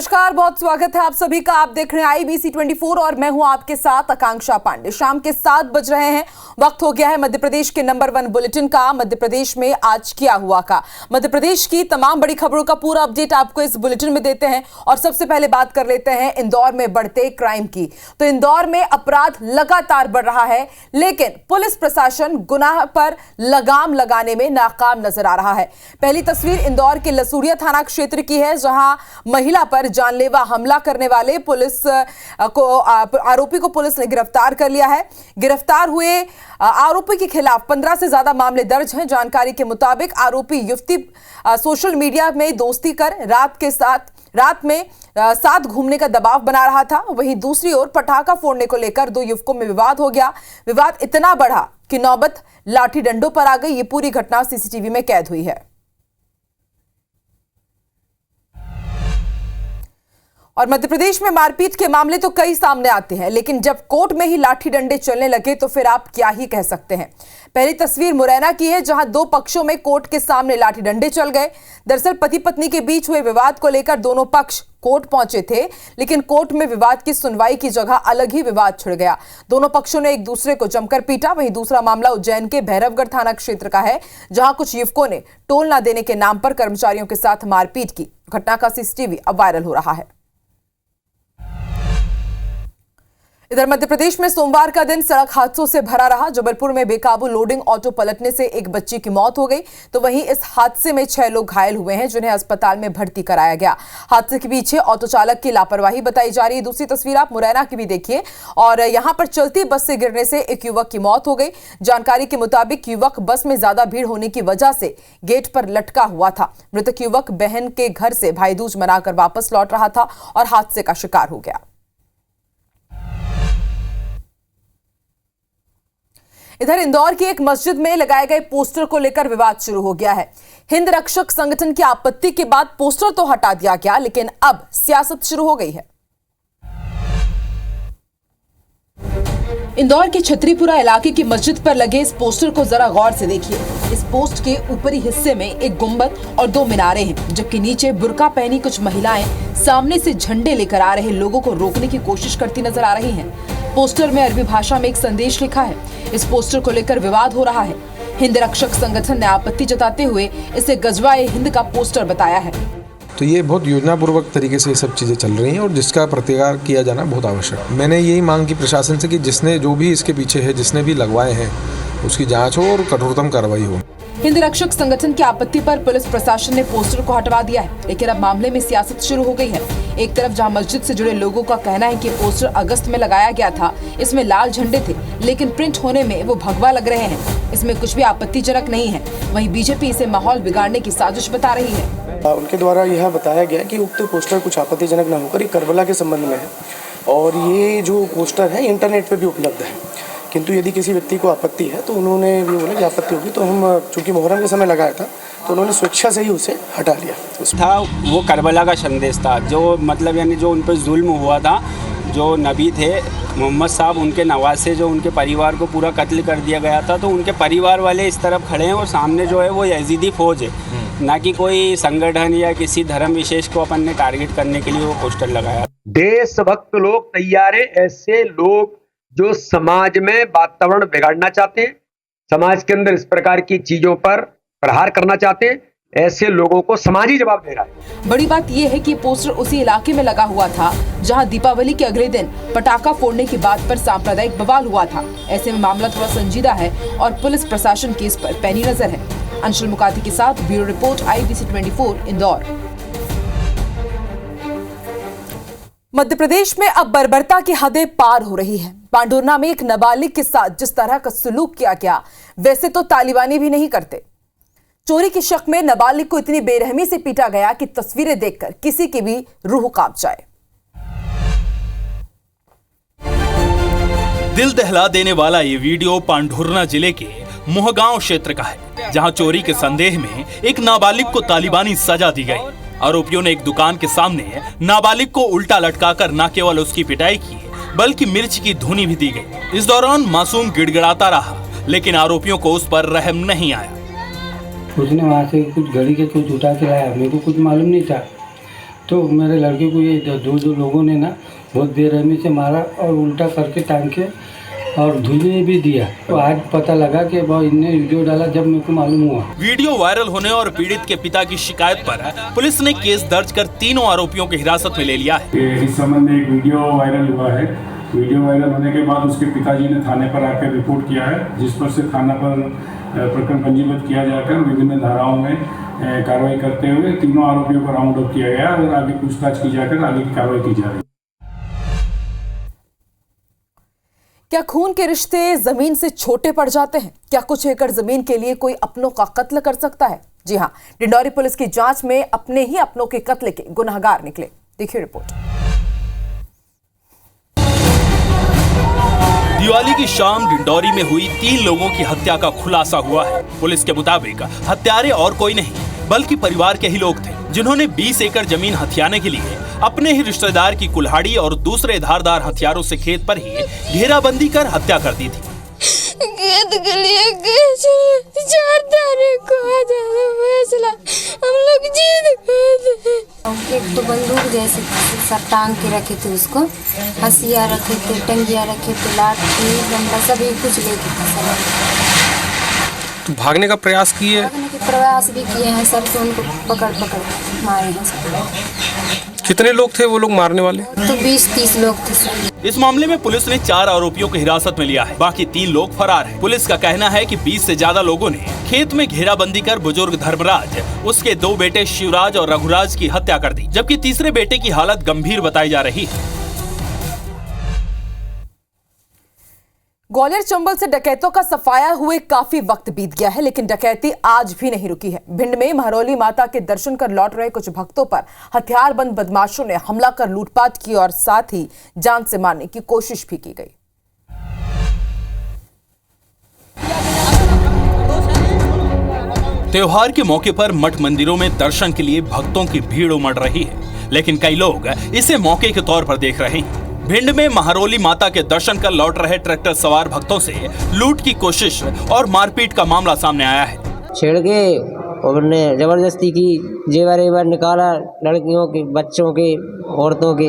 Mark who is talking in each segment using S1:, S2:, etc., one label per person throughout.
S1: नमस्कार, बहुत स्वागत है आप सभी का। आप देख रहे हैं IBC 24 और मैं हूं आपके साथ आकांक्षा पांडे। शाम के 7 बज रहे हैं, वक्त हो गया है मध्य प्रदेश के नंबर 1 बुलेटिन का। मध्य प्रदेश में आज क्या हुआ का मध्य प्रदेश की तमाम बड़ी खबरों का पूरा अपडेट आपको इस बुलेटिन में देते हैं। और सबसे पहले बात कर लेते हैं इंदौर में बढ़ते क्राइम की। तो इंदौर में अपराध लगातार बढ़ रहा है, लेकिन पुलिस प्रशासन गुनाह पर लगाम लगाने में नाकाम नजर आ रहा है। पहली तस्वीर इंदौर के लसूड़िया थाना क्षेत्र की है, जहां महिला पर जानलेवा हमला करने वाले आरोपी को पुलिस ने गिरफ्तार कर लिया है। गिरफ्तार हुए आरोपी के खिलाफ 15 से ज्यादा मामले दर्ज हैं। जानकारी के मुताबिक आरोपी युवती सोशल मीडिया में दोस्ती कर रात में साथ घूमने का दबाव बना रहा था। वहीं दूसरी ओर पटाखा फोड़ने को लेकर दो युवकों में विवाद हो गया। विवाद इतना बढ़ा कि नौबत लाठी डंडों पर आ गई। ये पूरी घटना सीसीटीवी में कैद हुई है। और मध्य प्रदेश में मारपीट के मामले तो कई सामने आते हैं, लेकिन जब कोर्ट में ही लाठी डंडे चलने लगे तो फिर आप क्या ही कह सकते हैं। पहली तस्वीर मुरैना की है, जहां दो पक्षों में कोर्ट के सामने लाठी डंडे चल गए। दरअसल पति पत्नी के बीच हुए विवाद को लेकर दोनों पक्ष कोर्ट पहुंचे थे, लेकिन कोर्ट में विवाद की सुनवाई की जगह अलग ही विवाद छिड़ गया। दोनों पक्षों ने एक दूसरे को जमकर पीटा। वहीं दूसरा मामला उज्जैन के भैरवगढ़ थाना क्षेत्र का है, जहां कुछ युवकों ने टोल न देने के नाम पर कर्मचारियों के साथ मारपीट की। घटना का सीसीटीवी अब वायरल हो रहा है। इधर मध्य प्रदेश में सोमवार का दिन सड़क हादसों से भरा रहा। जबलपुर में बेकाबू लोडिंग ऑटो पलटने से एक बच्ची की मौत हो गई, तो वहीं इस हादसे में 6 लोग घायल हुए हैं, जिन्हें अस्पताल में भर्ती कराया गया। हादसे के पीछे ऑटो चालक की लापरवाही बताई जा रही है। दूसरी तस्वीर आप मुरैना की भी देखिए, और यहां पर चलती बस से गिरने से एक युवक की मौत हो गई। जानकारी के मुताबिक युवक बस में ज्यादा भीड़ होने की वजह से गेट पर लटका हुआ था। मृतक युवक बहन के घर से भाई दूज मनाकर वापस लौट रहा था और हादसे का शिकार हो गया। इधर इंदौर की एक मस्जिद में लगाए गए पोस्टर को लेकर विवाद शुरू हो गया है। हिंद रक्षक संगठन की आपत्ति के बाद पोस्टर तो हटा दिया गया, लेकिन अब सियासत शुरू हो गई है। इंदौर के छतरीपुरा इलाके की मस्जिद पर लगे इस पोस्टर को जरा गौर से देखिए। इस पोस्ट के ऊपरी हिस्से में एक गुंबद और 2 मीनारें हैं, जबकि नीचे बुर्का पहनी कुछ महिलाएं सामने से झंडे लेकर आ रहे लोगों को रोकने की कोशिश करती नजर आ रही हैं। पोस्टर में अरबी भाषा में एक संदेश लिखा है। इस पोस्टर को लेकर विवाद हो रहा है। हिंद रक्षक संगठन ने आपत्ति जताते हुए इसे गजवा-ए-हिंद का पोस्टर बताया है।
S2: तो ये बहुत योजनापूर्वक तरीके से ये सब चीज़ें चल रही हैं और जिसका प्रतिकार किया जाना बहुत आवश्यक है। मैंने यही मांग की प्रशासन से कि जिसने जो भी इसके पीछे है, जिसने भी लगवाए हैं, उसकी जांच हो और कठोरतम कार्रवाई हो।
S1: हिंद रक्षक संगठन की आपत्ति पर पुलिस प्रशासन ने पोस्टर को हटवा दिया है, लेकिन अब मामले में सियासत शुरू हो गई है। एक तरफ जहां मस्जिद से जुड़े लोगों का कहना है कि पोस्टर अगस्त में लगाया गया था, इसमें लाल झंडे थे, लेकिन प्रिंट होने में वो भगवा लग रहे हैं, इसमें कुछ भी आपत्तिजनक नहीं है। वहीं बीजेपी इसे माहौल बिगाड़ने की साजिश बता रही है।
S3: उनके द्वारा यह बताया गया कि उक्त पोस्टर कुछ आपत्तिजनक न होकर ये करबला के संबंध में है, और ये जो पोस्टर है इंटरनेट पर भी उपलब्ध है। किंतु यदि किसी व्यक्ति को आपत्ति है तो उन्होंने भी बोला कि आपत्ति होगी, तो हम चूँकि मुहर्रम के समय लगाया था तो उन्होंने स्वेच्छा से ही उसे हटा लिया
S4: था। वो करबला का संदेश था, जो मतलब यानी जो उन पर जुल्म हुआ था, जो नबी थे मोहम्मद साहब, उनके नवासे जो उनके परिवार को पूरा कत्ल कर दिया गया था, तो उनके परिवार वाले इस तरफ खड़े हैं और सामने जो है वो यजीदी फौज है, ना कि कोई संगठन या किसी धर्म विशेष को अपन ने टारगेट करने के लिए वो पोस्टर लगाया।
S5: देशभक्त लोग तैयार है, ऐसे लोग जो समाज में वातावरण बिगाड़ना चाहते हैं, समाज के अंदर इस प्रकार की चीजों पर प्रहार करना चाहते हैं, ऐसे लोगों को समाज ही जवाब दे रहा है।
S1: बड़ी बात यह है कि पोस्टर उसी इलाके में लगा हुआ था जहां दीपावली के अगले दिन पटाखा फोड़ने की बात पर सांप्रदायिक बवाल हुआ था। ऐसे में मामला थोड़ा संजीदा है और पुलिस प्रशासन की इस पर पैनी नजर है। अंशुल मुकाती के साथ bureau report IBC 24 Indore. Madhya Pradesh में अब बर्बरता की हदें पार हो रही है। पांडुरना में एक नाबालिग के साथ जिस तरह का सलूक किया गया, वैसे तो तालिबानी भी नहीं करते। चोरी के शक में नाबालिग को इतनी बेरहमी से पीटा गया कि तस्वीरें देखकर किसी की भी रूह कांप जाए।
S6: दिल दहला देने वाला ये वीडियो पांडुरना जिले के मोहगांव क्षेत्र का है, जहां चोरी के संदेह में एक नाबालिग को तालिबानी सजा दी गई। आरोपियों ने एक दुकान के सामने नाबालिग को उल्टा लटकाकर न केवल उसकी पिटाई की, बल्कि मिर्च की धुनी भी दी गई। इस दौरान मासूम गिड़गिड़ाता रहा, लेकिन आरोपियों को उस पर रहम नहीं आया।
S7: उसने वहाँ से कुछ घड़ी के कुछ उठा के लाया, मेरे को कुछ मालूम नहीं था। तो मेरे लड़के को ये दो लोगों ने ना बहुत बेरहमी से मारा और उल्टा करके टांग के और धुएं भी दिया। तो आज पता लगा कि वो इनने वीडियो डाला जब मेरे को मालूम हुआ।
S6: वीडियो वायरल होने और पीड़ित के पिता की शिकायत पर पुलिस ने केस दर्ज कर तीनों आरोपियों को हिरासत में ले लिया है।
S8: इस संबंध में एक वीडियो वायरल हुआ है। वीडियो वायरल होने के बाद उसके पिताजी ने थाने पर आकर रिपोर्ट किया है, जिस पर से थाना पर प्रकरण पंजीबद्ध किया जाकर विभिन्न धाराओं में कार्रवाई करते हुए तीनों आरोपियों को राउंड अप किया गया और आगे पूछताछ की जाकर आगे की कार्रवाई की जा रही है।
S1: क्या खून के रिश्ते जमीन से छोटे पड़ जाते हैं? क्या कुछ एकड़ जमीन के लिए कोई अपनों का कत्ल कर सकता है? जी हां, डिंडौरी पुलिस की जांच में अपने ही अपनों के कत्ल के गुनहगार निकले। देखिए रिपोर्ट।
S6: दिवाली की शाम डिंडौरी में हुई 3 लोगों की हत्या का खुलासा हुआ है। पुलिस के मुताबिक हत्यारे और कोई नहीं बल्कि परिवार के ही लोग थे, जिन्होंने 20 एकड़ जमीन हथियाने के लिए अपने ही रिश्तेदार की कुल्हाड़ी और दूसरे धारदार हथियारों से खेत पर ही घेराबंदी कर हत्या कर दी थी।
S9: खेत के लिए 4 तारीख को आ जाना फैसला, हम लोग जीत गए। एक तो बंदूक जैसे सब टांग के रखे थे, उसको हंसिया रखे थे, टंगिया रखे थे, लाठी डंडा सभी कुछ लेके थे।
S2: तो भागने का प्रयास किए?
S9: भागने के प्रयास भी किए हैं सर, तो उनको पकड़ मारे हैं सब।
S2: कितने लोग थे वो लोग मारने वाले?
S9: तो 20-30 लोग थे सर।
S6: इस मामले में पुलिस ने 4 आरोपियों को हिरासत में लिया है, बाकी 3 लोग फरार हैं। पुलिस का कहना है कि 20 से ज्यादा लोगों ने खेत में घेराबंदी कर बुजुर्ग धर्मराज, उसके 2 बेटे शिवराज और रघुराज की हत्या कर दी, जबकि तीसरे बेटे की हालत गंभीर बताई जा रही है।
S1: ग्वालियर चंबल से डकैतों का सफाया हुए काफी वक्त बीत गया है, लेकिन डकैती आज भी नहीं रुकी है। भिंड में महरौली माता के दर्शन कर लौट रहे कुछ भक्तों पर हथियारबंद बदमाशों ने हमला कर लूटपाट की और साथ ही जान से मारने की कोशिश भी की गई।
S6: त्योहार के मौके पर मठ मंदिरों में दर्शन के लिए भक्तों की भीड़ उमड़ रही है, लेकिन कई लोग इसे मौके के तौर पर देख रहे हैं। भिंड में महरौली माता के दर्शन कर लौट रहे ट्रैक्टर सवार भक्तों से लूट की कोशिश और मारपीट का मामला सामने आया है।
S10: छेड़ के और उन्होंने जबरदस्ती की, जेवर निकाला, लड़कियों के, बच्चों के, औरतों के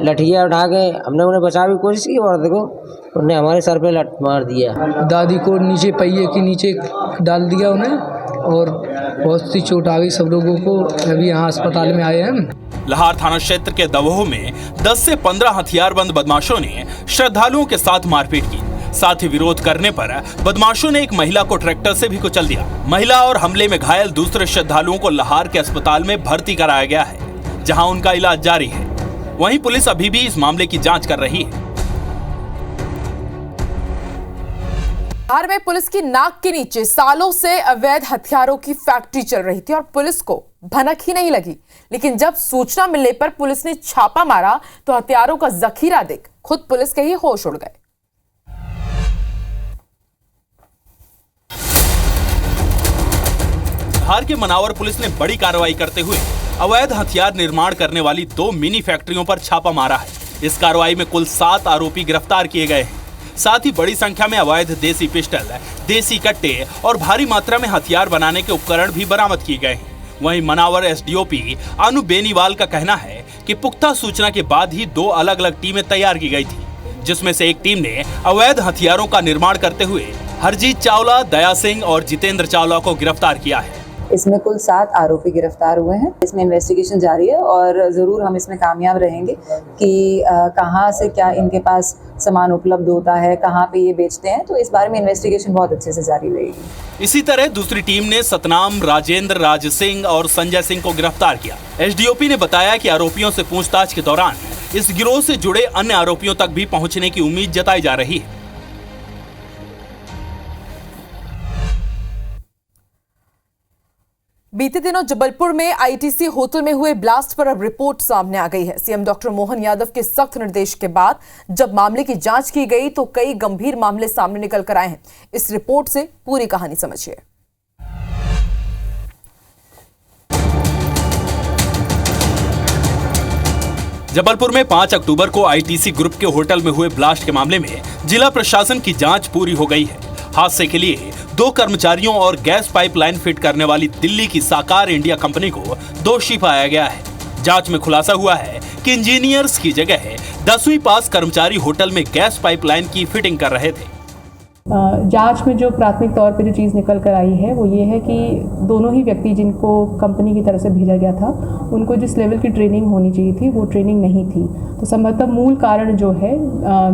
S10: लठिया उठा के हमने उन्हें बचाने की कोशिश की, औरत को उन्हें हमारे सर पे लठ मार दिया।
S7: दादी को नीचे पहिए के नीचे डाल दिया उन्हें और बहुत सी चोट आ गई सब लोगों को। अभी यहाँ अस्पताल में आए हैं।
S6: लहार थाना क्षेत्र के दवोह में 10 से 15 हथियारबंद बदमाशों ने श्रद्धालुओं के साथ मारपीट की। साथ ही विरोध करने पर बदमाशों ने एक महिला को ट्रैक्टर से भी कुचल दिया। महिला और हमले में घायल दूसरे श्रद्धालुओं को लहार के अस्पताल में भर्ती कराया गया है, जहां उनका इलाज जारी है। वहीं पुलिस अभी भी इस मामले की जांच कर रही है।
S1: बिहार में पुलिस की नाक के नीचे सालों से अवैध हथियारों की फैक्ट्री चल रही थी और पुलिस को भनक ही नहीं लगी, लेकिन जब सूचना मिलने पर पुलिस ने छापा मारा तो हथियारों का जखीरा देख खुद पुलिस के ही होश उड़ गए।
S6: बिहार के मनावर पुलिस ने बड़ी कार्रवाई करते हुए अवैध हथियार निर्माण करने वाली 2 मिनी फैक्ट्रियों पर छापा मारा है। इस कार्रवाई में कुल 7 आरोपी गिरफ्तार किए गए हैं। साथ ही बड़ी संख्या में अवैध देसी पिस्टल, देसी कट्टे और भारी मात्रा में हथियार बनाने के उपकरण भी बरामद किए गए हैं। वहीं मनावर एसडीओपी अनु बेनीवाल का कहना है कि पुख्ता सूचना के बाद ही 2 अलग अलग टीमें तैयार की गई थी, जिसमें से एक टीम ने अवैध हथियारों का निर्माण करते हुए हरजीत चावला, दया सिंह और जितेंद्र चावला को गिरफ्तार किया है।
S11: इसमें कुल 7 आरोपी गिरफ्तार हुए हैं। इसमें इन्वेस्टिगेशन जारी है और ज़रूर हम इसमें कामयाब रहेंगे कि कहाँ से क्या इनके पास सामान उपलब्ध होता है, कहाँ पे ये बेचते हैं, तो इस बारे में इन्वेस्टिगेशन बहुत अच्छे से जारी रहेगी।
S6: इसी तरह दूसरी टीम ने सतनाम, राजेंद्र, राज सिंह और संजय सिंह को गिरफ्तार किया। एसडीओपी ने बताया कि आरोपियों से पूछताछ के दौरान इस गिरोह से जुड़े अन्य आरोपियों तक भी पहुंचने की उम्मीद जताई जा रही है।
S1: बीते दिनों जबलपुर में आईटीसी होटल में हुए ब्लास्ट पर अब रिपोर्ट सामने आ गई है। सीएम डॉक्टर मोहन यादव के सख्त निर्देश के बाद जब मामले की जांच की गई तो कई गंभीर मामले सामने निकल कर आए हैं। इस रिपोर्ट से पूरी कहानी समझिए।
S6: जबलपुर में 5 अक्टूबर को आईटीसी ग्रुप के होटल में हुए ब्लास्ट के मामले में जिला प्रशासन की जांच पूरी हो गई है। हादसे के लिए 2 कर्मचारियों और गैस पाइपलाइन फिट करने वाली दिल्ली की साकार इंडिया कंपनी को दोषी पाया गया है। जांच में खुलासा हुआ है कि इंजीनियर्स की जगह 10वीं पास कर्मचारी होटल में गैस पाइपलाइन की फिटिंग कर रहे थे।
S12: जांच में जो प्राथमिक तौर पे जो चीज़ निकल कर आई है वो ये है कि दोनों ही व्यक्ति जिनको कंपनी की तरफ से भेजा गया था उनको जिस लेवल की ट्रेनिंग होनी चाहिए थी वो ट्रेनिंग नहीं थी। तो संभवतः मूल कारण जो है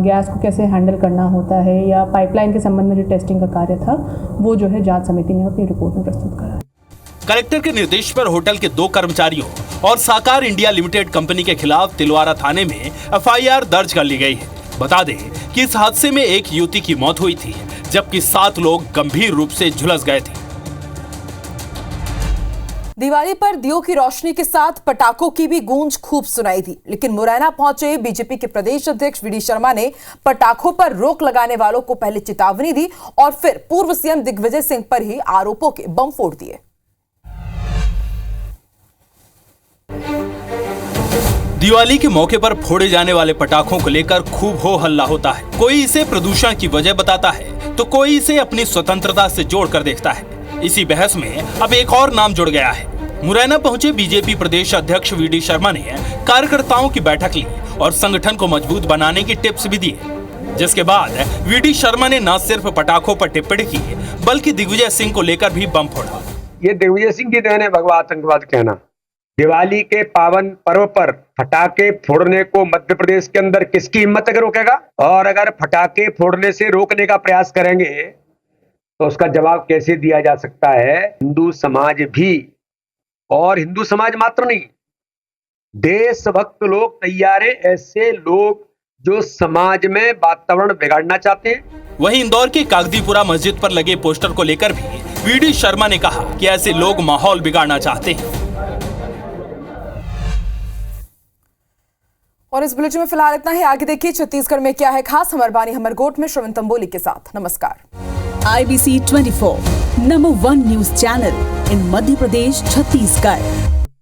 S12: गैस को कैसे हैंडल करना होता है या पाइपलाइन के संबंध में जो टेस्टिंग का कार्य था वो जो है जांच समिति ने अपनी रिपोर्ट में प्रस्तुत करा।
S6: कलेक्टर के निर्देश पर होटल के 2 कर्मचारियों और साकार इंडिया लिमिटेड कंपनी के खिलाफ तिलवारा थाने में FIR दर्ज कर ली गई है। बता दें कि इस हादसे में एक युवती की मौत हुई थी जबकि 7 लोग गंभीर रूप से झुलस गए थे।
S1: दिवाली पर दियों की रोशनी के साथ पटाखों की भी गूंज खूब सुनाई दी, लेकिन मुरैना पहुंचे बीजेपी के प्रदेश अध्यक्ष VD शर्मा ने पटाखों पर रोक लगाने वालों को पहले चेतावनी दी और फिर पूर्व सीएम दिग्विजय सिंह पर ही आरोपों के बम फोड़ दिए।
S6: दिवाली के मौके पर फोड़े जाने वाले पटाखों को लेकर खूब हो हल्ला होता है। कोई इसे प्रदूषण की वजह बताता है तो कोई इसे अपनी स्वतंत्रता से जोड़कर देखता है। इसी बहस में अब एक और नाम जुड़ गया है। मुरैना पहुंचे बीजेपी प्रदेश अध्यक्ष VD शर्मा ने कार्यकर्ताओं की बैठक ली और संगठन को मजबूत बनाने की टिप्स भी दी, जिसके बाद VD शर्मा ने न सिर्फ पटाखों पर टिप्पणी की बल्कि दिग्विजय सिंह को लेकर भी बम फोड़ा।
S5: ये दिग्विजय सिंह की देन है भगवा आतंकवाद कहना। दिवाली के पावन पर्व पर फटाके फोड़ने को मध्य प्रदेश के अंदर किसकी हिम्मत अगर रोकेगा? और अगर फटाके फोड़ने से रोकने का प्रयास करेंगे तो उसका जवाब कैसे दिया जा सकता है? हिंदू समाज भी, और हिंदू समाज मात्र नहीं, देशभक्त लोग तैयार हैं, ऐसे लोग जो समाज में वातावरण बिगाड़ना चाहते हैं।
S6: वहीं इंदौर के कागदीपुरा मस्जिद पर लगे पोस्टर को लेकर भी VD शर्मा ने कहा कि ऐसे लोग माहौल बिगाड़ना चाहते हैं।
S1: और इस बुलेटिन में फिलहाल इतना ही। आगे देखिए छत्तीसगढ़ में क्या है खास, हमारे बानी हमरगोट में श्रवण तंबोली के साथ। नमस्कार।
S13: IBC 24 number 1 news channel in Madhya Pradesh Chhattisgarh.